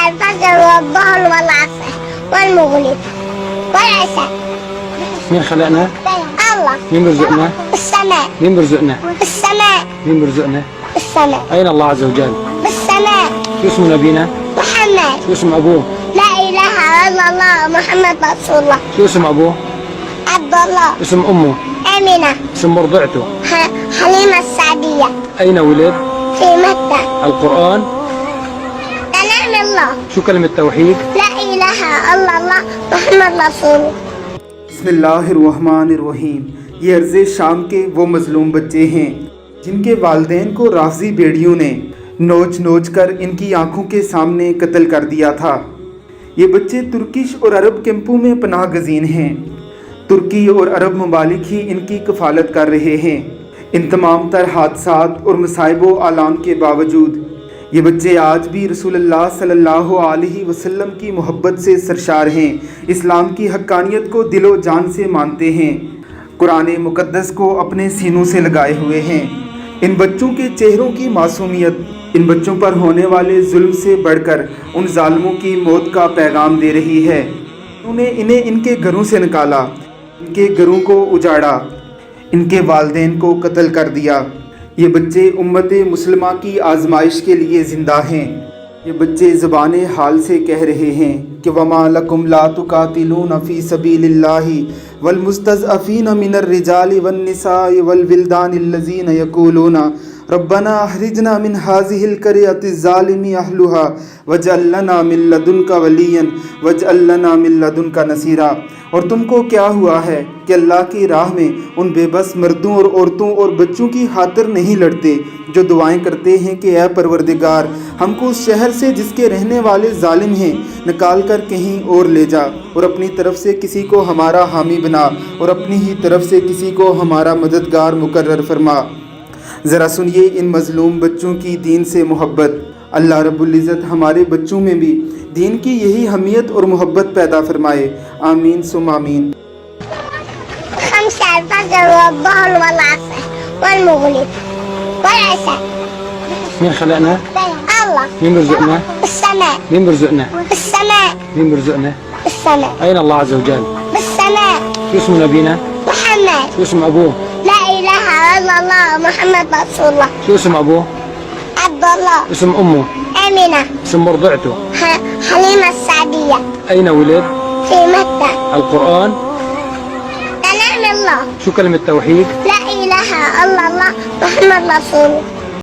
الفجر والظهر والعصر والمغرب والعشاء. مين خلقنا؟ الله. مين بيرزقنا؟ السماء. مين بيرزقنا؟ السماء. مين بيرزقنا؟ السماء. أين الله عز وجل؟ بالسماء. شو اسم نبينا؟ محمد. شو اسم أبوه؟ لا إله إلا الله محمد رسول الله. شو اسم أبوه؟ عبد الله. اسم أمه؟ آمنة. اسم مرضعته؟ حليمة السعدية. أين ولد؟ في مكة. القرآن؟ كلام الله. شو كلمة توحيد؟ لا إله إلا الله محمد رسول الله. بسم یہ ارض شام کے وہ مظلوم بچے ہیں جن کے والدین کو رافضی بیڑیوں نے نوچ نوچ کر ان کی آنکھوں کے سامنے قتل کر دیا تھا۔ یہ بچے ترکش اور عرب کیمپوں میں پناہ گزین ہیں۔ ترکی اور عرب ممالک ہی ان کی کفالت کر رہے ہیں۔ ان تمام تر حادثات اور مصائب و آلام کے باوجود یہ بچے آج بھی رسول اللہ صلی اللہ علیہ وسلم کی محبت سے سرشار ہیں، اسلام کی حقانیت کو دل و جان سے مانتے ہیں، قرآن مقدس کو اپنے سینوں سے لگائے ہوئے ہیں۔ ان بچوں کے چہروں کی معصومیت ان بچوں پر ہونے والے ظلم سے بڑھ کر ان ظالموں کی موت کا پیغام دے رہی ہے۔ انہوں نے انہیں ان کے گھروں سے نکالا، ان کے گھروں کو اجاڑا، ان کے والدین کو قتل کر دیا۔ یہ بچے امت مسلمہ کی آزمائش کے لیے زندہ ہیں۔ یہ بچے زبان حال سے کہہ رہے ہیں کہ وَمَا لَكُمْ لَا تُقَاتِلُونَ فِي سَبِيلِ اللَّهِ وَالْمُسْتَضْعَفِينَ مِنَ الرِّجَالِ وَالنِّسَاءِ وَالْوِلْدَانِ الَّذِينَ يَقُولُونَ رَبَّنَا أَخْرِجْنَا مِنْ هَٰذِهِ الْقَرْيَةِ الظَّالِمِ أَهْلُهَا وَاجْعَل لَّنَا مِن لَّدُنكَ وَلِيًّا وَاجْعَل لَّنَا مِن لَّدُنكَ نَصِيرًا۔ اور تم کو کیا ہوا ہے کہ اللہ کی راہ میں ان بے بس مردوں اور عورتوں اور بچوں کی خاطر نہیں لڑتے جو دعائیں کرتے ہیں کہ اے پروردگار ہم کو اس شہر سے جس کے رہنے والے ظالم ہیں نکال کر کہیں اور لے جا، اور اپنی طرف سے کسی کو ہمارا حامی بنا، اور اپنی ہی طرف سے کسی کو ہمارا مددگار مقرر فرما۔ ذرا سنیے ان مظلوم بچوں کی دین سے محبت۔ اللہ رب العزت ہمارے بچوں میں بھی دین کی یہی حمیت اور محبت پیدا فرمائے، آمین ثم آمین۔ خمس الفجر والظهر والعصر والمغرب والعشاء. مين خلقنا؟ الله. مين بيرزقنا؟ السماء. مين بيرزقنا؟ السماء. مين بيرزقنا؟ السماء. أين الله عز وجل؟ بالسماء. شو اسم نبينا؟ محمد. شو اسم أبوه؟ لا إله إلا الله محمد رسول الله. شو اسم أبوه؟ عبد الله. اسم أمه؟ آمنة. اسم مرضعته؟ حليمة السعدية. أين ولد؟ في مكة. القرآن؟ كلام الله. شو كلمة توحيد؟ لا إله إلا الله محمد رسول الله.